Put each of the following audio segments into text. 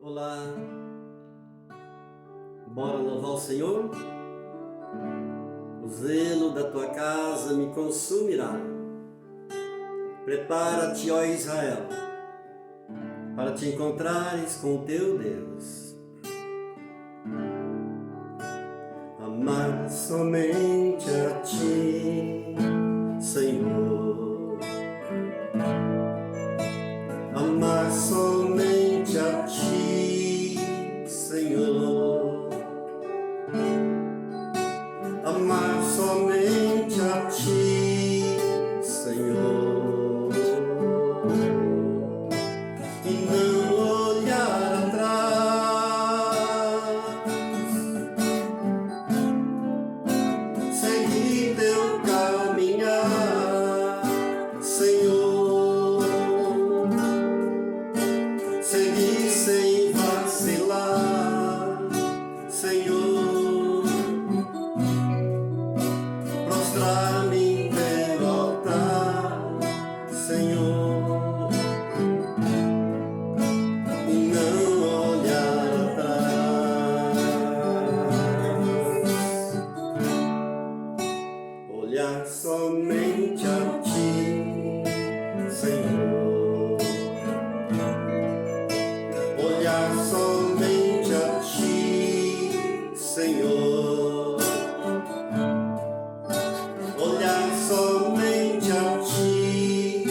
Olá, bora louvar o Senhor? O zelo da tua casa me consumirá. Prepara-te, ó Israel, para te encontrares com o teu Deus. Amar somente a ti, Senhor. Amar somente a ti, Senhor. Amar somente a ti, Senhor. E não olhar atrás. Seguir teu caminhar, Senhor. Seguir sem vacilar, Senhor. Prostrar-me em teu altar, Senhor. E não olhar atrás. Olhar somente a ti, Senhor. Olhar somente a ti, Senhor. Olhar somente a ti,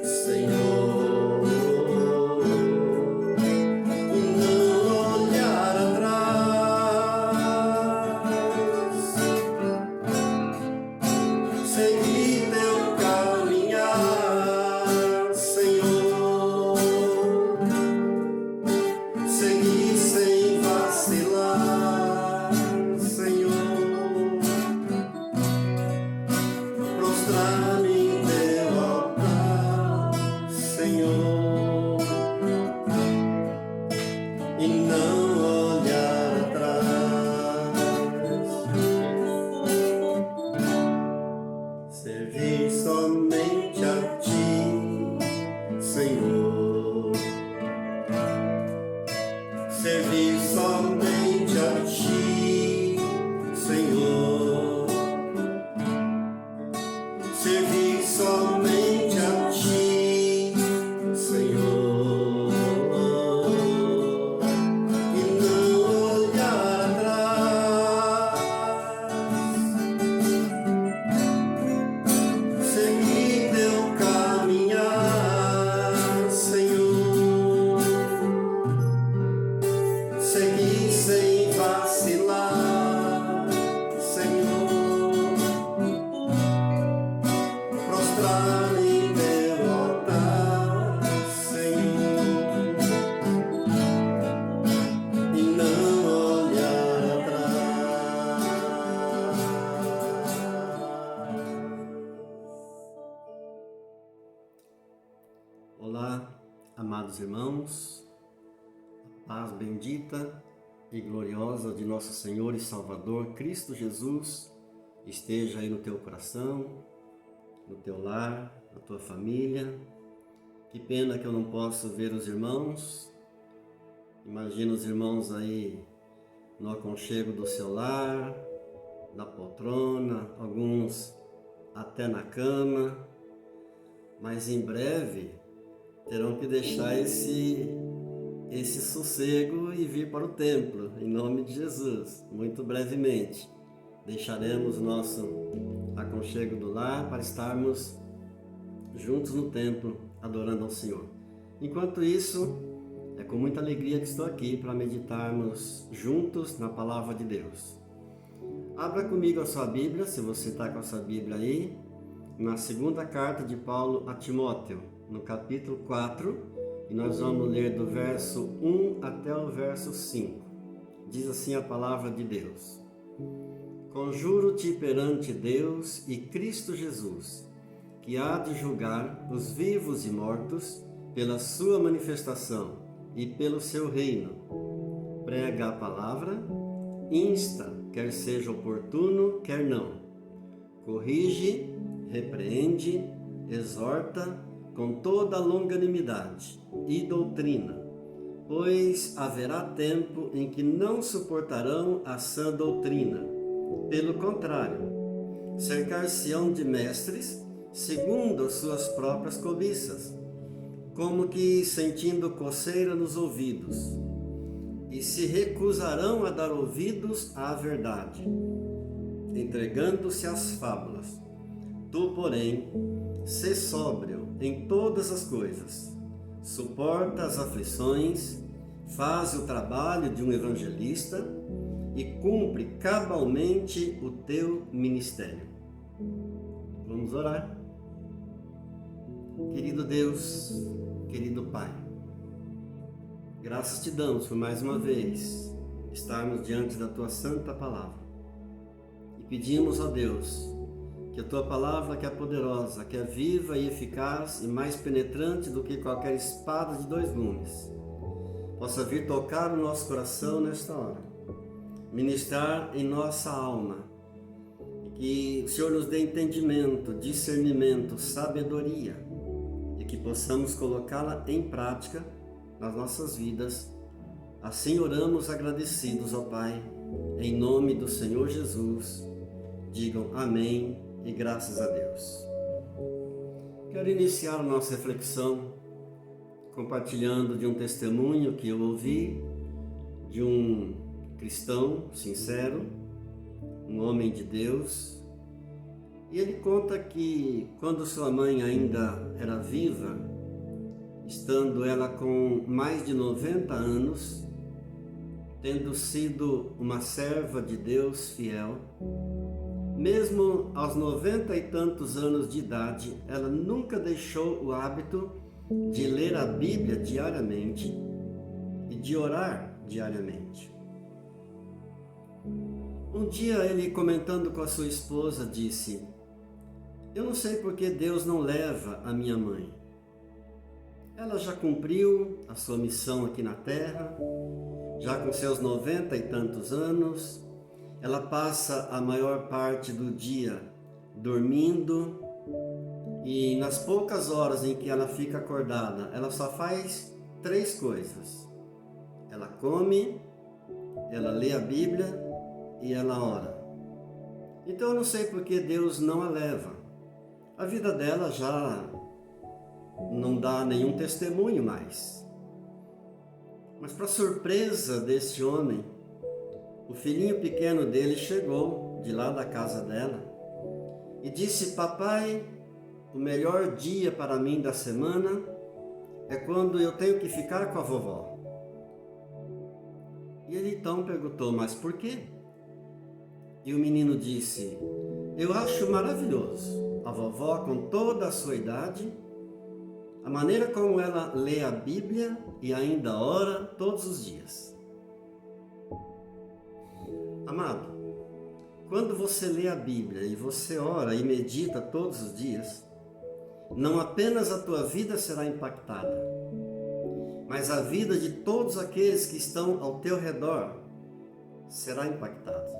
Senhor. E não olhar atrás. Seguir teu caminhar, Senhor. Seguir sem vacilar, Senhor. Prostrar-me em teu altar, Senhor. E não olhar atrás. Servir somente a ti, Senhor. Servir somente a ti, Senhor. Servir somente a ti, Senhor. E não olhar atrás. Seguir teu caminhar, Senhor. Seguir sem vacilar, Senhor. Prostrar-me em teu altar, Senhor. E não olhar atrás. Olá, amados irmãos. Paz bendita e gloriosa de nosso Senhor e Salvador Cristo Jesus esteja aí no teu coração, no teu lar, na tua família. Que pena que eu não posso ver os irmãos. Imagina os irmãos aí no aconchego do seu lar, na poltrona, alguns até na cama, mas em breve terão que deixar esse sossego e vir para o templo, em nome de Jesus. Muito brevemente deixaremos o nosso aconchego do lar para estarmos juntos no templo, adorando ao Senhor. Enquanto isso, é com muita alegria que estou aqui para meditarmos juntos na Palavra de Deus. Abra comigo a sua Bíblia, se você está com a sua Bíblia aí, na segunda carta de Paulo a Timóteo, no capítulo 4, e nós vamos ler do verso 1 até o verso 5. Diz assim a palavra de Deus: Conjuro-te perante Deus e Cristo Jesus, que há de julgar os vivos e mortos pela sua manifestação e pelo seu reino. Prega a palavra, insta, quer seja oportuno, quer não. Corrige, repreende, exorta com toda a longanimidade e doutrina. pois haverá tempo em que não suportarão a sã doutrina. Pelo contrário, cercar-se-ão de mestres, segundo as suas próprias cobiças, como que sentindo coceira nos ouvidos, e se recusarão a dar ouvidos à verdade, entregando-se às fábulas. Tu, porém, sê sóbrio em todas as coisas, suporta as aflições, faz o trabalho de um evangelista e cumpre cabalmente o teu ministério. Vamos orar. Querido Deus, querido Pai, graças te damos por mais uma vez estarmos diante da tua santa palavra e pedimos a Deus que a tua palavra, que é poderosa, que é viva e eficaz e mais penetrante do que qualquer espada de dois gumes, possa vir tocar o nosso coração nesta hora, ministrar em nossa alma, e que o Senhor nos dê entendimento, discernimento, sabedoria, e que possamos colocá-la em prática nas nossas vidas. Assim oramos agradecidos ao Pai, em nome do Senhor Jesus. Digam amém e graças a Deus. Quero iniciar a nossa reflexão compartilhando de um testemunho que eu ouvi de um cristão sincero, um homem de Deus, e ele conta que quando sua mãe ainda era viva, estando ela com mais de 90 anos, tendo sido uma serva de Deus fiel, mesmo aos 90 e tantos anos de idade, ela nunca deixou o hábito de ler a Bíblia diariamente e de orar diariamente. Um dia ele, comentando com a sua esposa, disse: eu não sei por que Deus não leva a minha mãe. Ela já cumpriu a sua missão aqui na terra, já com seus 90 e tantos anos, ela passa a maior parte do dia dormindo e nas poucas horas em que ela fica acordada, ela só faz 3 coisas. Ela come, ela lê a Bíblia e ela ora. Então eu não sei por que Deus não a leva. A vida dela já não dá nenhum testemunho mais. Mas para surpresa desse homem, o filhinho pequeno dele chegou de lá da casa dela e disse: papai, o melhor dia para mim da semana é quando eu tenho que ficar com a vovó. E ele então perguntou: mas por quê? E o menino disse: eu acho maravilhoso a vovó, com toda a sua idade, a maneira como ela lê a Bíblia e ainda ora todos os dias. Amado, quando você lê a Bíblia e você ora e medita todos os dias, não apenas a tua vida será impactada, mas a vida de todos aqueles que estão ao teu redor serão impactados.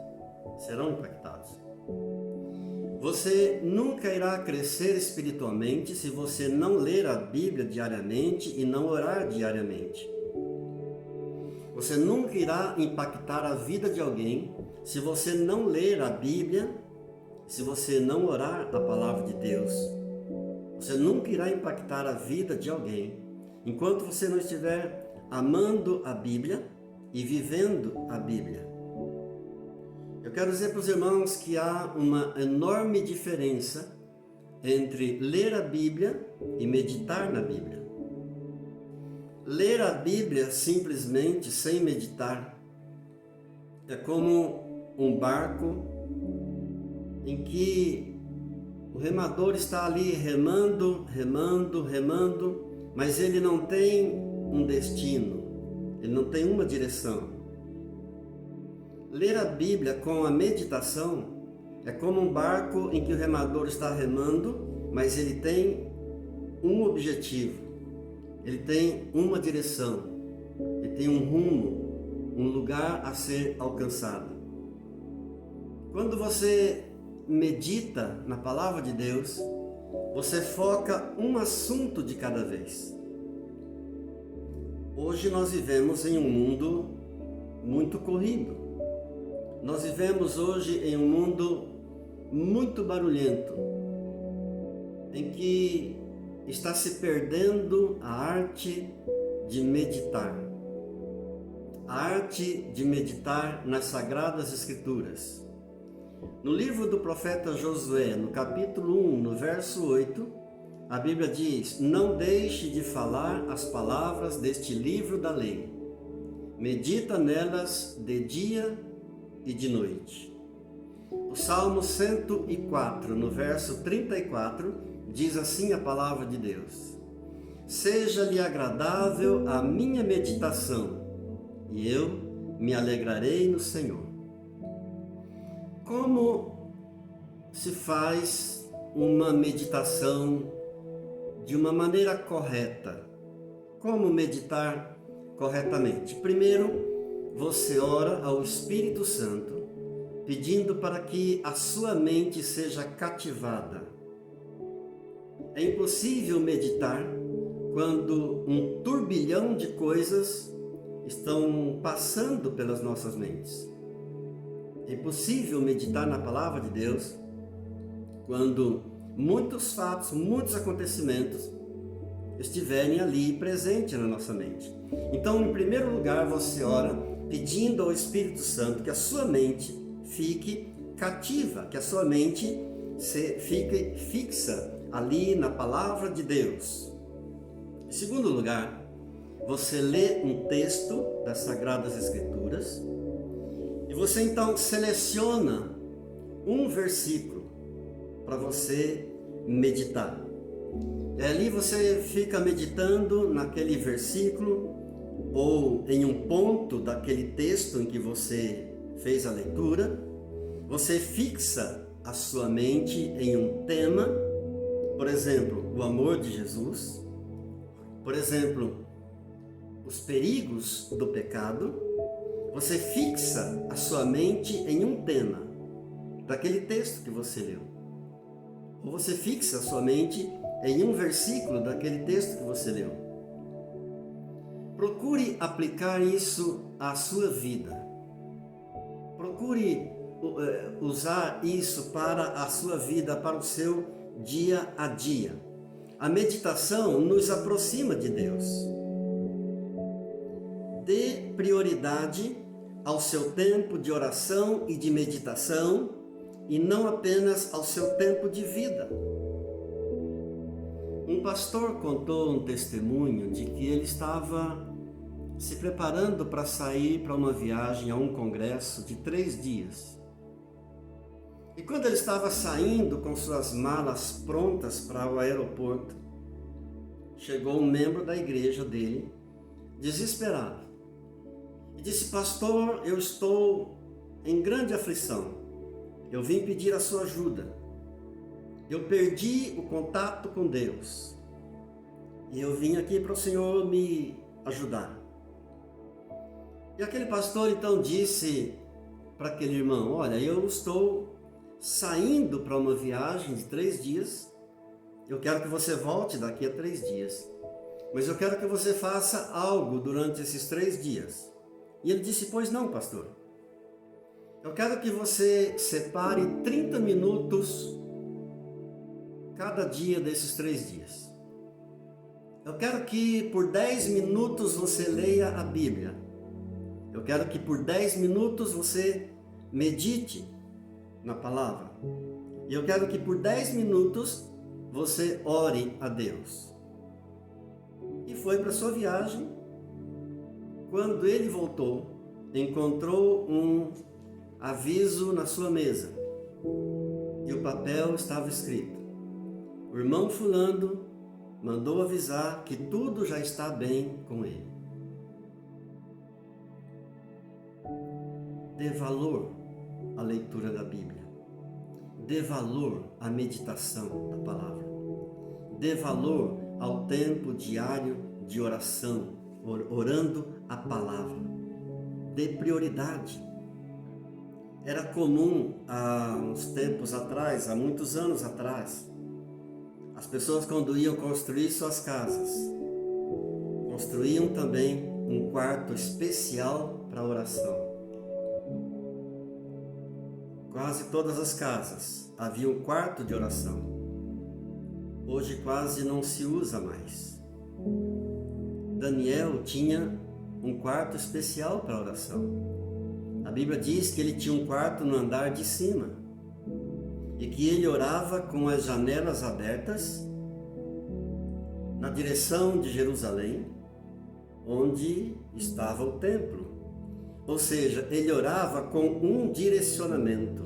Você nunca irá crescer espiritualmente se você não ler a Bíblia diariamente e não orar diariamente. Você nunca irá impactar a vida de alguém se você não ler a Bíblia, se você não orar a palavra de Deus. Você nunca irá impactar a vida de alguém enquanto você não estiver amando a Bíblia e vivendo a Bíblia. Eu quero dizer para os irmãos que há uma enorme diferença entre ler a Bíblia e meditar na Bíblia. Ler a Bíblia simplesmente sem meditar é como um barco em que o remador está ali remando, mas ele não tem um destino, ele não tem uma direção. Ler a Bíblia com a meditação é como um barco em que o remador está remando, mas ele tem um objetivo, ele tem uma direção, ele tem um rumo, um lugar a ser alcançado. Quando você medita na palavra de Deus, você foca um assunto de cada vez. Hoje nós vivemos em um mundo muito corrido. Nós vivemos hoje em um mundo muito barulhento, em que está se perdendo a arte de meditar. A arte de meditar nas Sagradas Escrituras. No livro do profeta Josué, no capítulo 1, no verso 8, a Bíblia diz: não deixe de falar as palavras deste livro da lei. Medita nelas de dia e de noite. O Salmo 104, no verso 34, diz assim a palavra de Deus: seja-lhe agradável a minha meditação, e eu me alegrarei no Senhor. Como se faz uma meditação de uma maneira correta? Como meditar corretamente? Primeiro, você ora ao Espírito Santo, pedindo para que a sua mente seja cativada. É impossível meditar quando um turbilhão de coisas estão passando pelas nossas mentes. É impossível meditar na palavra de Deus quando muitos fatos, muitos acontecimentos estiverem ali presentes na nossa mente. Então, em primeiro lugar, você ora pedindo ao Espírito Santo que a sua mente fique cativa, que a sua mente fique fixa ali na palavra de Deus. Em segundo lugar, você lê um texto das Sagradas Escrituras e você então seleciona um versículo para você meditar. E ali você fica meditando naquele versículo ou em um ponto daquele texto em que você fez a leitura. Você fixa a sua mente em um tema, por exemplo, o amor de Jesus, por exemplo, os perigos do pecado. Você fixa a sua mente em um tema daquele texto que você leu. Ou você fixa a sua mente em um versículo daquele texto que você leu. Procure aplicar isso à sua vida. Procure usar isso para a sua vida, para o seu dia a dia. A meditação nos aproxima de Deus. Dê prioridade ao seu tempo de oração e de meditação e não apenas ao seu tempo de vida. Um pastor contou um testemunho de que ele estava se preparando para sair para uma viagem a um congresso de 3 dias. E quando ele estava saindo com suas malas prontas para o aeroporto, chegou um membro da igreja dele, desesperado, e disse: pastor, eu estou em grande aflição, eu vim pedir a sua ajuda, eu perdi o contato com Deus, e eu vim aqui para o Senhor me ajudar. E aquele pastor então disse para aquele irmão: olha, eu estou saindo para uma viagem de 3 dias, eu quero que você volte daqui a 3 dias, mas eu quero que você faça algo durante esses 3 dias. E ele disse: pois não, pastor, eu quero que você separe 30 minutos cada dia desses 3 dias. Eu quero que por 10 minutos você leia a Bíblia. Eu quero que por 10 minutos você medite na palavra. E eu quero que por 10 minutos você ore a Deus. E foi para sua viagem. Quando ele voltou, encontrou um aviso na sua mesa. E o papel estava escrito: o irmão fulano mandou avisar que tudo já está bem com ele. Dê valor à leitura da Bíblia. Dê valor à meditação da palavra. Dê valor ao tempo diário de oração, orando a palavra. Dê prioridade. Era comum há uns tempos atrás, há muitos anos atrás, as pessoas, quando iam construir suas casas, construíam também um quarto especial para oração. Quase todas as casas havia um quarto de oração. Hoje quase não se usa mais. Daniel tinha um quarto especial para oração. A Bíblia diz que ele tinha um quarto no andar de cima e que ele orava com as janelas abertas na direção de Jerusalém, onde estava o templo. Ou seja, ele orava com um direcionamento,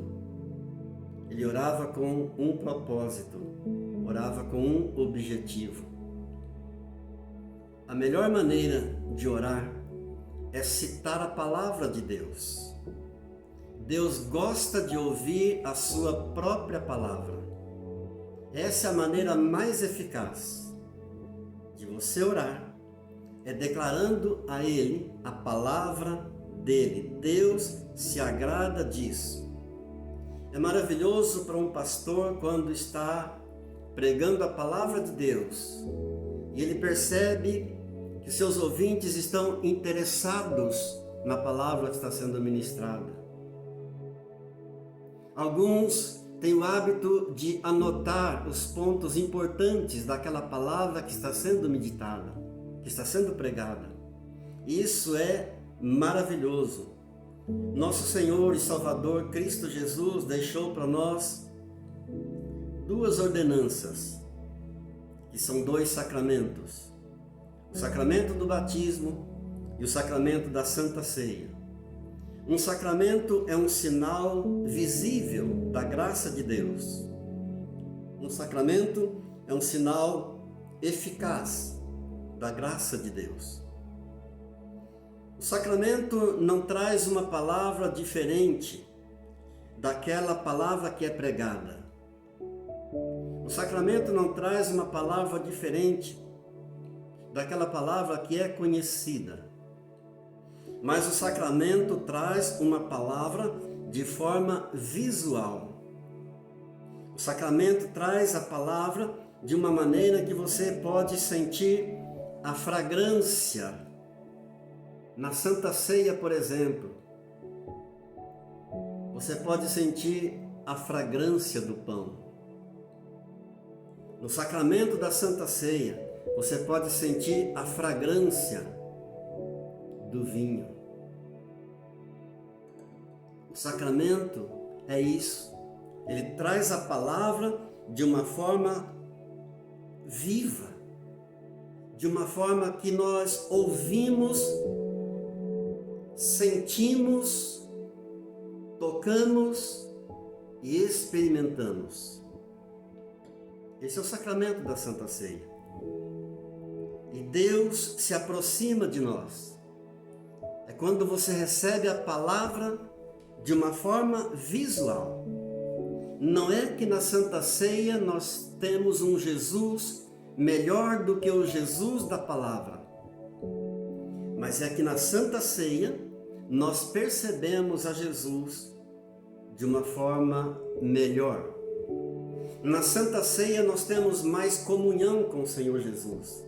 ele orava com um propósito, orava com um objetivo. A melhor maneira de orar é citar a palavra de Deus. Deus gosta de ouvir a sua própria palavra. Essa é a maneira mais eficaz de você orar, é declarando a Ele a palavra dele. Deus se agrada disso. É maravilhoso para um pastor quando está pregando a palavra de Deus e ele percebe que seus ouvintes estão interessados na palavra que está sendo ministrada. Alguns têm o hábito de anotar os pontos importantes daquela palavra que está sendo meditada, que está sendo pregada. Isso é maravilhoso. Nosso Senhor e Salvador Cristo Jesus deixou para nós duas ordenanças, que são dois sacramentos: o sacramento do batismo e o sacramento da Santa Ceia. Um sacramento é um sinal visível da graça de Deus. Um sacramento é um sinal eficaz da graça de Deus. O sacramento não traz uma palavra diferente daquela palavra que é pregada. O sacramento não traz uma palavra diferente daquela palavra que é conhecida. Mas o sacramento traz uma palavra de forma visual. O sacramento traz a palavra de uma maneira que você pode sentir a fragrância. Na Santa Ceia, por exemplo, você pode sentir a fragrância do pão. No sacramento da Santa Ceia, você pode sentir a fragrância do vinho. O sacramento é isso. Ele traz a palavra de uma forma viva, de uma forma que nós ouvimos, sentimos, tocamos e experimentamos. Esse é o sacramento da Santa Ceia. E Deus se aproxima de nós. É quando você recebe a palavra de uma forma visual. Não é que na Santa Ceia nós temos um Jesus melhor do que o Jesus da palavra. Mas é que na Santa Ceia nós percebemos a Jesus de uma forma melhor. Na Santa Ceia nós temos mais comunhão com o Senhor Jesus.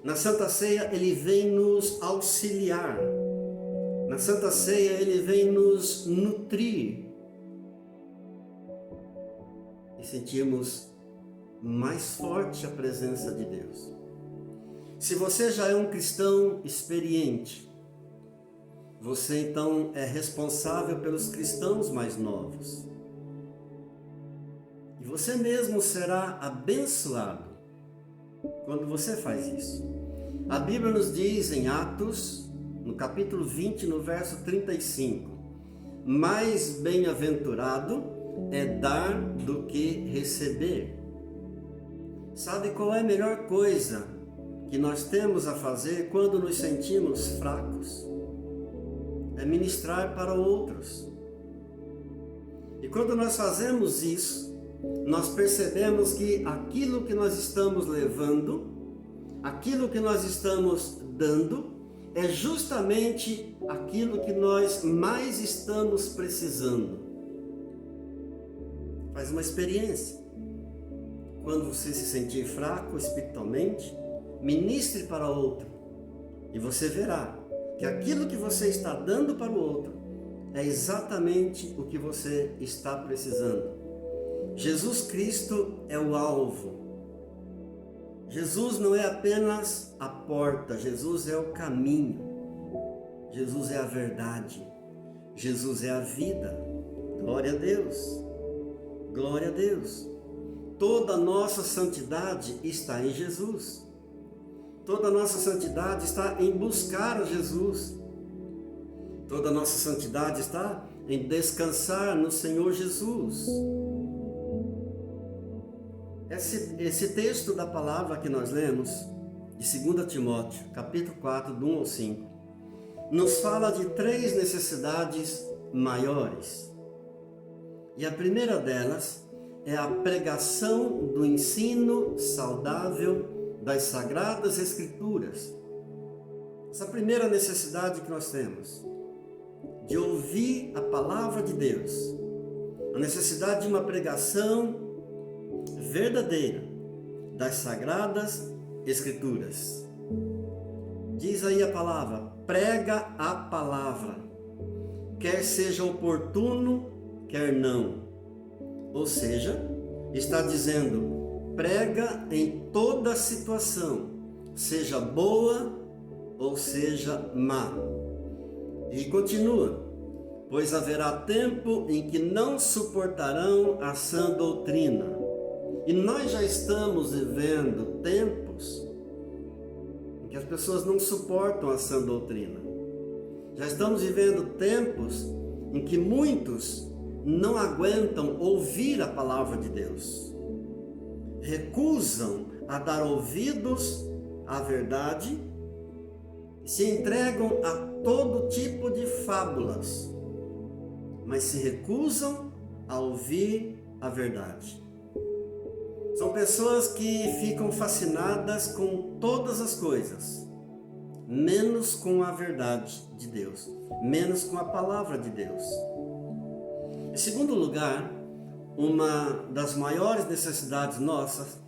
Na Santa Ceia Ele vem nos auxiliar. Na Santa Ceia Ele vem nos nutrir. E sentimos mais forte a presença de Deus. Se você já é um cristão experiente, você então é responsável pelos cristãos mais novos. E você mesmo será abençoado quando você faz isso. A Bíblia nos diz em Atos, no capítulo 20, no verso 35, mais bem-aventurado é dar do que receber. Sabe qual é a melhor coisa que nós temos a fazer quando nos sentimos fracos? É ministrar para outros. E quando nós fazemos isso, nós percebemos que aquilo que nós estamos levando, aquilo que nós estamos dando, é justamente aquilo que nós mais estamos precisando. Faz uma experiência. Quando você se sentir fraco espiritualmente, ministre para outro e você verá que aquilo que você está dando para o outro é exatamente o que você está precisando. Jesus Cristo é o alvo. Jesus não é apenas a porta, Jesus é o caminho. Jesus é a verdade. Jesus é a vida. Glória a Deus. Glória a Deus. Toda a nossa santidade está em Jesus. Toda a nossa santidade está em buscar a Jesus. Toda a nossa santidade está em descansar no Senhor Jesus. Esse texto da palavra que nós lemos, de 2 Timóteo, capítulo 4, do 1 ao 5, nos fala de 3 necessidades maiores. E a primeira delas é a pregação do ensino saudável das Sagradas Escrituras. Essa primeira necessidade que nós temos, de ouvir a palavra de Deus, a necessidade de uma pregação verdadeira das Sagradas Escrituras. Diz aí a palavra, prega a palavra, quer seja oportuno, quer não. Ou seja, está dizendo, prega em toda situação, seja boa ou seja má. E continua, pois haverá tempo em que não suportarão a sã doutrina. E nós já estamos vivendo tempos em que as pessoas não suportam a sã doutrina. Já estamos vivendo tempos em que muitos não aguentam ouvir a palavra de Deus. Recusam a dar ouvidos à verdade e se entregam a todo tipo de fábulas, mas se recusam a ouvir a verdade. São pessoas que ficam fascinadas com todas as coisas, menos com a verdade de Deus, menos com a palavra de Deus. Em segundo lugar, uma das maiores necessidades nossas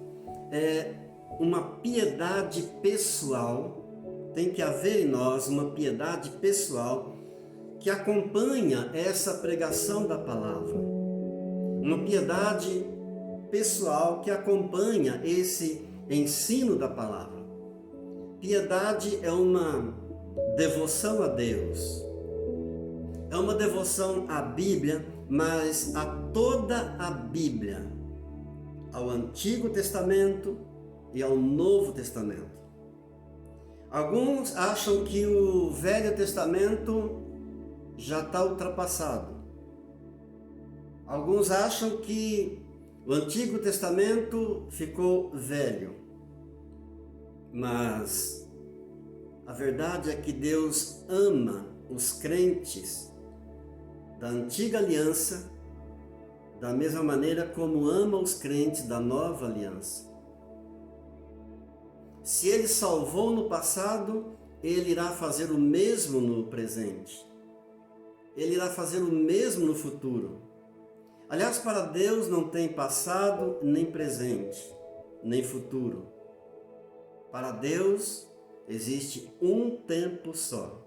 é uma piedade pessoal. Tem que haver em nós uma piedade pessoal que acompanha essa pregação da palavra. Uma piedade pessoal que acompanha esse ensino da palavra. Piedade é uma devoção a Deus. É uma devoção à Bíblia, mas a toda a Bíblia, ao Antigo Testamento e ao Novo Testamento. Alguns acham que o Velho Testamento já está ultrapassado. Alguns acham que o Antigo Testamento ficou velho. Mas a verdade é que Deus ama os crentes da antiga aliança da mesma maneira como ama os crentes da nova aliança. Se Ele salvou no passado, Ele irá fazer o mesmo no presente. Ele irá fazer o mesmo no futuro. Aliás, para Deus não tem passado, nem presente, nem futuro. Para Deus existe um tempo só.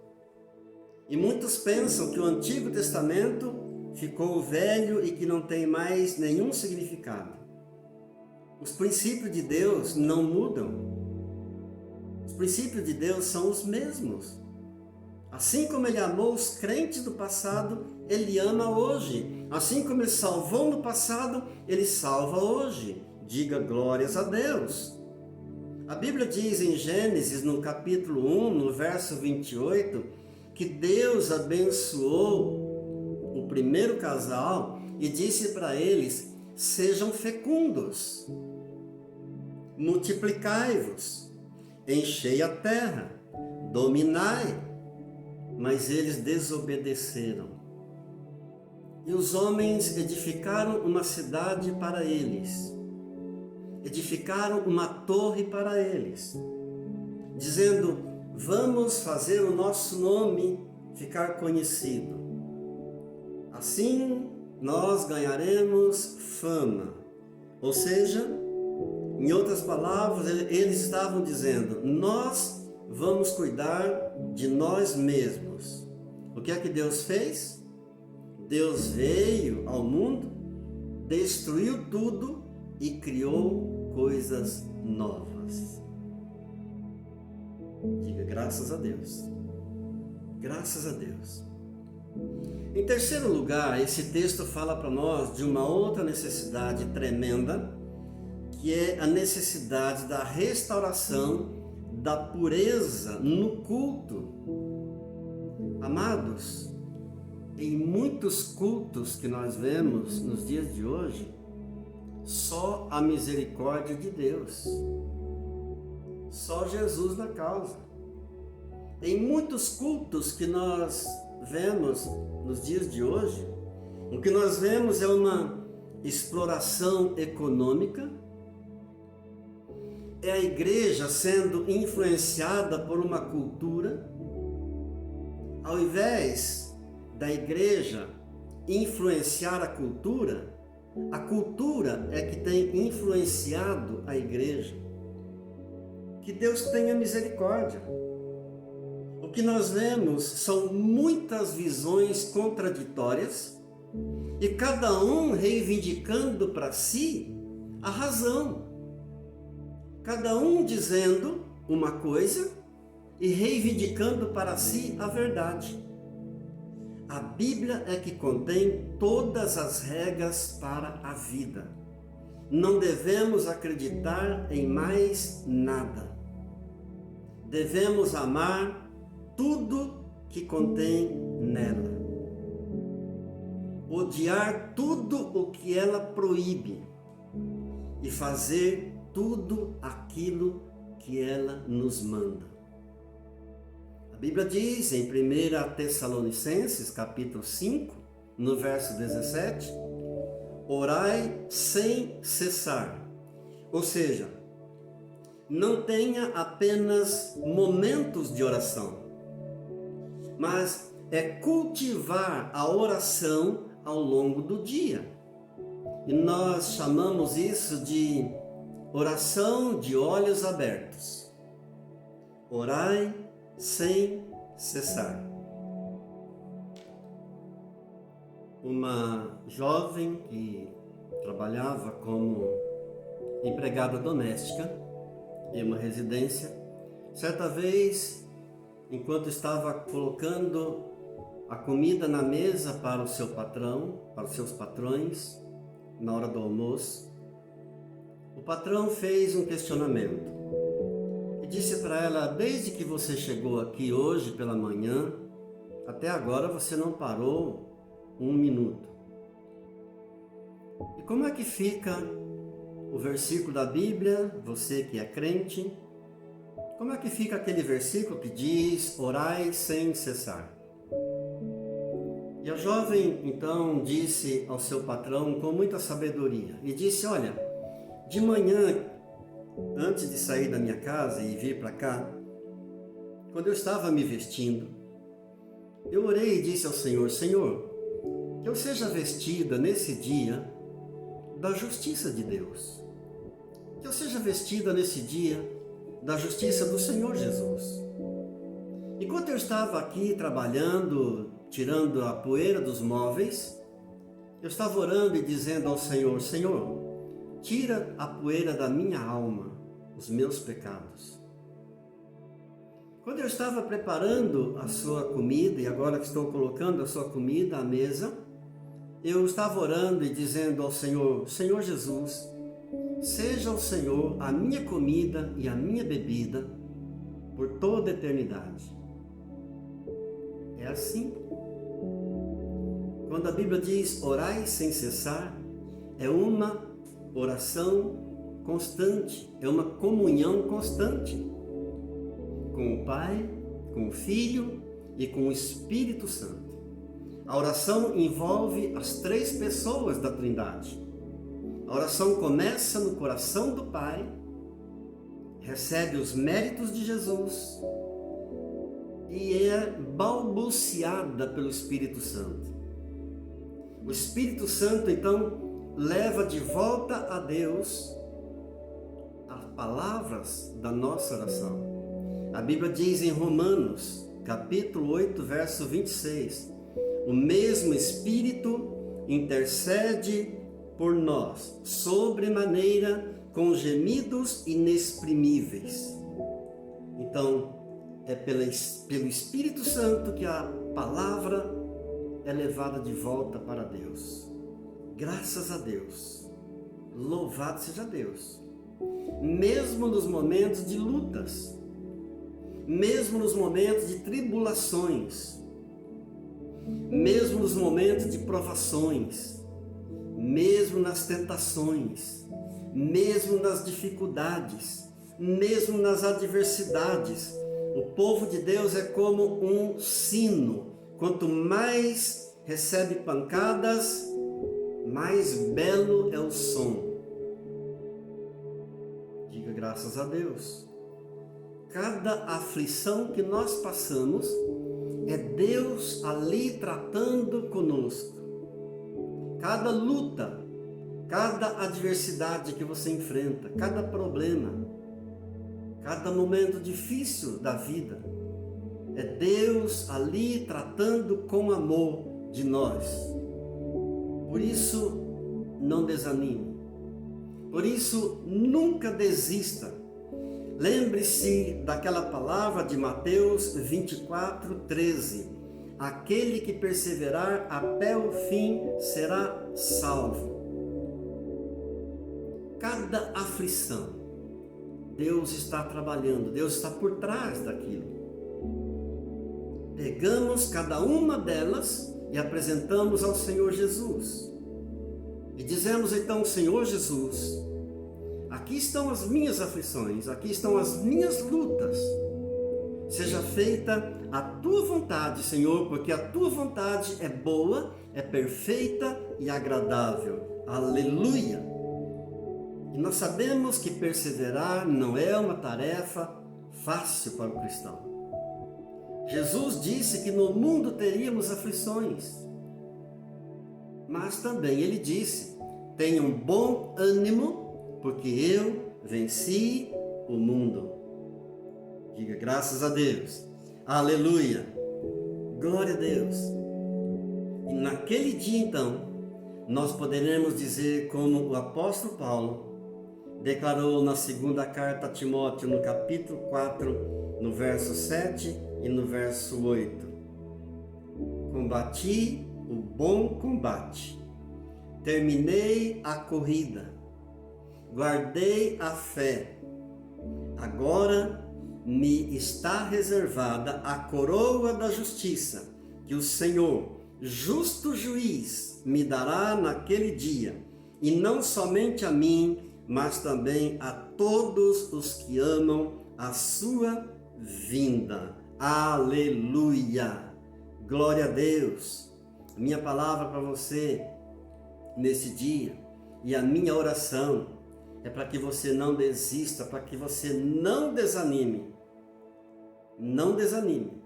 E muitos pensam que o Antigo Testamento ficou velho e que não tem mais nenhum significado. Os princípios de Deus não mudam. Os princípios de Deus são os mesmos. Assim como Ele amou os crentes do passado, Ele ama hoje. Assim como Ele salvou no passado, Ele salva hoje. Diga glórias a Deus. A Bíblia diz em Gênesis, no capítulo 1, no verso 28, que Deus abençoou o primeiro casal e disse para eles, sejam fecundos, multiplicai-vos, enchei a terra, dominai. Mas eles desobedeceram. E os homens edificaram uma cidade para eles. Edificaram uma torre para eles, dizendo, vamos fazer o nosso nome ficar conhecido. Assim nós ganharemos fama. Ou seja, em outras palavras, eles estavam dizendo, nós vamos cuidar de nós mesmos. O que é que Deus fez? Deus veio ao mundo, destruiu tudo e criou coisas novas. Diga graças a Deus. Graças a Deus. Em terceiro lugar, esse texto fala para nós de uma outra necessidade tremenda, que é a necessidade da restauração da pureza no culto. Amados, em muitos cultos que nós vemos nos dias de hoje, só a misericórdia de Deus, só Jesus na causa. Em muitos cultos que nós vemos nos dias de hoje, o que nós vemos é uma exploração econômica, é a igreja sendo influenciada por uma cultura, ao invés da igreja influenciar a cultura é que tem influenciado a igreja. Que Deus tenha misericórdia. O que nós vemos são muitas visões contraditórias e cada um reivindicando para si a razão. Cada um dizendo uma coisa e reivindicando para si a verdade. A Bíblia é que contém todas as regras para a vida. Não devemos acreditar em mais nada. Devemos amar tudo que contém nela. Odiar tudo o que ela proíbe e fazer tudo aquilo que ela nos manda. A Bíblia diz em 1 Tessalonicenses, capítulo 5, no verso 17, orai sem cessar. Ou seja, não tenha apenas momentos de oração, mas é cultivar a oração ao longo do dia. E nós chamamos isso de oração de olhos abertos. Orai sem cessar. Uma jovem que trabalhava como empregada doméstica em uma residência, certa vez, enquanto estava colocando a comida na mesa para o seu patrão, para os seus patrões, na hora do almoço, o patrão fez um questionamento e disse para ela: desde que você chegou aqui hoje pela manhã, até agora você não parou um minuto. E como é que fica o versículo da Bíblia, você que é crente, como é que fica aquele versículo que diz: orai sem cessar? E a jovem então disse ao seu patrão com muita sabedoria, e disse: olha, de manhã, antes de sair da minha casa e vir para cá, quando eu estava me vestindo, eu orei e disse ao Senhor: Senhor, que eu seja vestida nesse dia da justiça de Deus, que eu seja vestida nesse dia da justiça do Senhor Jesus. Enquanto eu estava aqui trabalhando, tirando a poeira dos móveis, eu estava orando e dizendo ao Senhor: Senhor, tira a poeira da minha alma, os meus pecados. Quando eu estava preparando a sua comida, e agora que estou colocando a sua comida à mesa, eu estava orando e dizendo ao Senhor: Senhor Jesus, seja o Senhor a minha comida e a minha bebida por toda a eternidade. É assim. Quando a Bíblia diz orai sem cessar, é uma oração constante, é uma comunhão constante com o Pai, com o Filho e com o Espírito Santo. A oração envolve as três pessoas da Trindade. A oração começa no coração do Pai, recebe os méritos de Jesus e é balbuciada pelo Espírito Santo. O Espírito Santo, então, leva de volta a Deus as palavras da nossa oração. A Bíblia diz em Romanos, capítulo 8, verso 26, o mesmo Espírito intercede por nós, sobremaneira, com gemidos inexprimíveis. Então, é pelo Espírito Santo que a palavra é levada de volta para Deus. Graças a Deus. Louvado seja Deus. Mesmo nos momentos de lutas, mesmo nos momentos de tribulações, mesmo nos momentos de provações, mesmo nas tentações, mesmo nas dificuldades, mesmo nas adversidades, o povo de Deus é como um sino. Quanto mais recebe pancadas, mais belo é o som. Diga graças a Deus. Cada aflição que nós passamos é Deus ali tratando conosco. Cada luta, cada adversidade que você enfrenta, cada problema, cada momento difícil da vida, é Deus ali tratando com amor de nós. Por isso, não desanime. Por isso, nunca desista. Lembre-se daquela palavra de Mateus 24, 13. Aquele que perseverar até o fim será salvo. Cada aflição, Deus está trabalhando, Deus está por trás daquilo. Pegamos cada uma delas e apresentamos ao Senhor Jesus. E dizemos então, Senhor Jesus, aqui estão as minhas aflições, aqui estão as minhas lutas. Seja feita a tua vontade, Senhor, porque a tua vontade é boa, é perfeita e agradável. Aleluia! E nós sabemos que perseverar não é uma tarefa fácil para o cristão. Jesus disse que no mundo teríamos aflições, mas também ele disse, tenham bom ânimo, porque eu venci o mundo. Diga graças a Deus. Aleluia. Glória a Deus. E naquele dia então, nós poderemos dizer como o apóstolo Paulo declarou na segunda carta a Timóteo, no capítulo 4, no verso 7 e no verso 8. Combati o bom combate, terminei a corrida, guardei a fé. Agora me está reservada a coroa da justiça, que o Senhor, justo juiz, me dará naquele dia, e não somente a mim, mas também a todos os que amam a sua vinda. Aleluia! Glória a Deus! A minha palavra para você nesse dia e a minha oração é para que você não desista, para que você não desanime. Não desanime.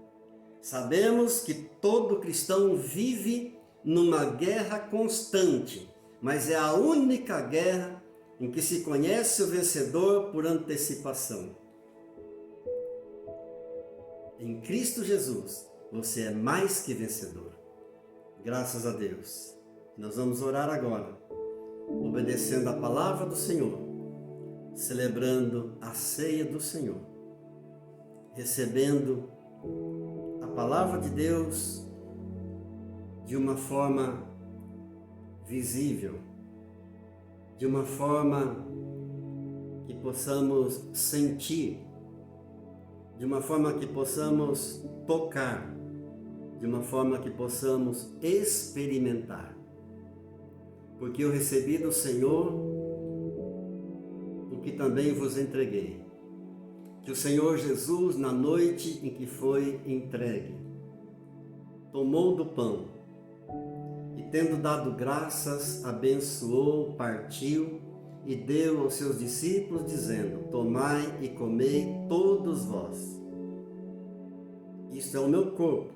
Sabemos que todo cristão vive numa guerra constante, mas é a única guerra em que se conhece o vencedor por antecipação. Em Cristo Jesus, você é mais que vencedor. Graças a Deus. Nós vamos orar agora, obedecendo a palavra do Senhor, celebrando a ceia do Senhor, recebendo a palavra de Deus de uma forma visível, de uma forma que possamos sentir, de uma forma que possamos tocar, de uma forma que possamos experimentar. Porque eu recebi do Senhor o que também vos entreguei. Que o Senhor Jesus, na noite em que foi entregue, tomou do pão e, tendo dado graças, abençoou, partiu e deu aos seus discípulos, dizendo: tomai e comei todos vós. Isto é o meu corpo,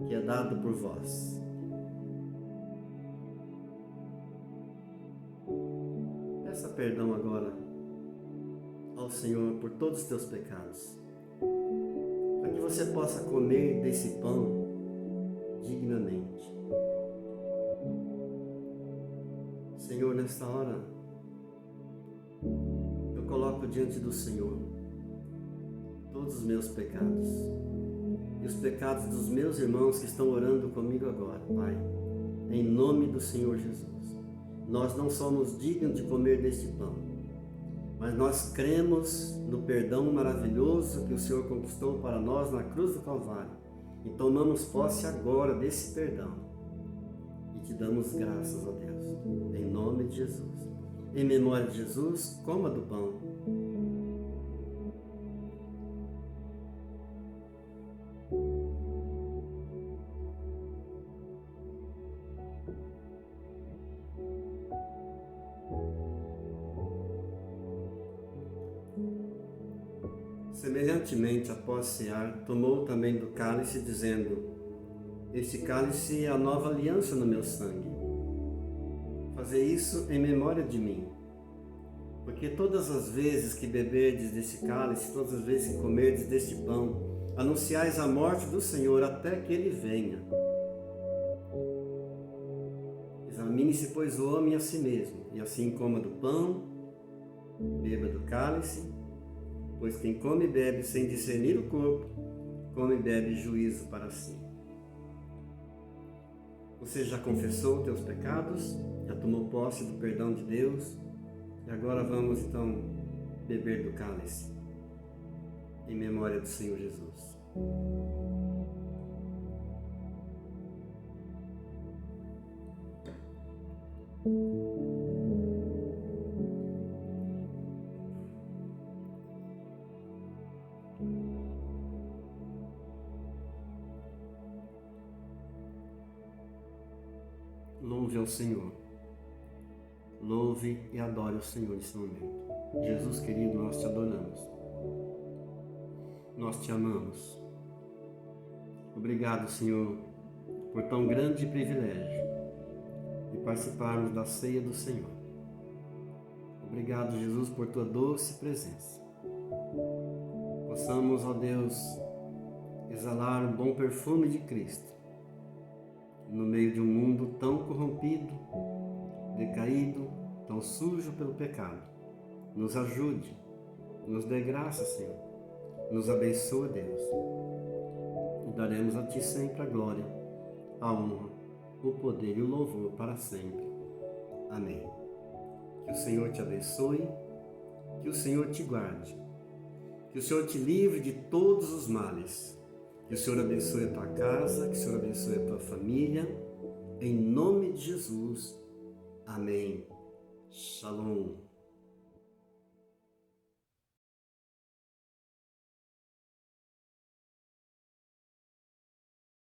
que é dado por vós. Peça perdão agora ao Senhor por todos os teus pecados. para que você possa comer desse pão dignamente. Senhor, nesta hora, eu coloco diante do Senhor todos os meus pecados e os pecados dos meus irmãos que estão orando comigo agora, Pai, em nome do Senhor Jesus. Nós não somos dignos de comer deste pão, mas nós cremos no perdão maravilhoso que o Senhor conquistou para nós na cruz do Calvário e tomamos posse agora desse perdão e te damos graças a Deus, em nome de Jesus. Em memória de Jesus, coma do pão. Semelhantemente, após cear, tomou também do cálice, dizendo: Este cálice é a nova aliança no meu sangue. Fazei isso em memória de mim. Porque todas as vezes que beberdes deste cálice, todas as vezes que comerdes deste pão, anunciais a morte do Senhor até que Ele venha. Examine-se, pois, o homem a si mesmo, e assim coma do pão, beba do cálice, pois quem come e bebe sem discernir o corpo, come e bebe juízo para si. Você já confessou teus pecados, já tomou posse do perdão de Deus, e agora vamos então beber do cálice, em memória do Senhor Jesus. Louve ao Senhor. Louve e adore o Senhor nesse momento. Jesus querido, nós te adoramos. Nós te amamos. Obrigado, Senhor, por tão grande privilégio de participarmos da ceia do Senhor. Obrigado, Jesus, por tua doce presença. Possamos, ó Deus, exalar o bom perfume de Cristo no meio de um mundo tão corrompido, decaído, tão sujo pelo pecado. Nos ajude, nos dê graça, Senhor. Nos abençoa, Deus. E daremos a Ti sempre a glória, a honra, o poder e o louvor para sempre. Amém. Que o Senhor te abençoe, que o Senhor te guarde, que o Senhor te livre de todos os males, que o Senhor abençoe a tua casa, que o Senhor abençoe a tua família, em nome de Jesus. Amém. Shalom.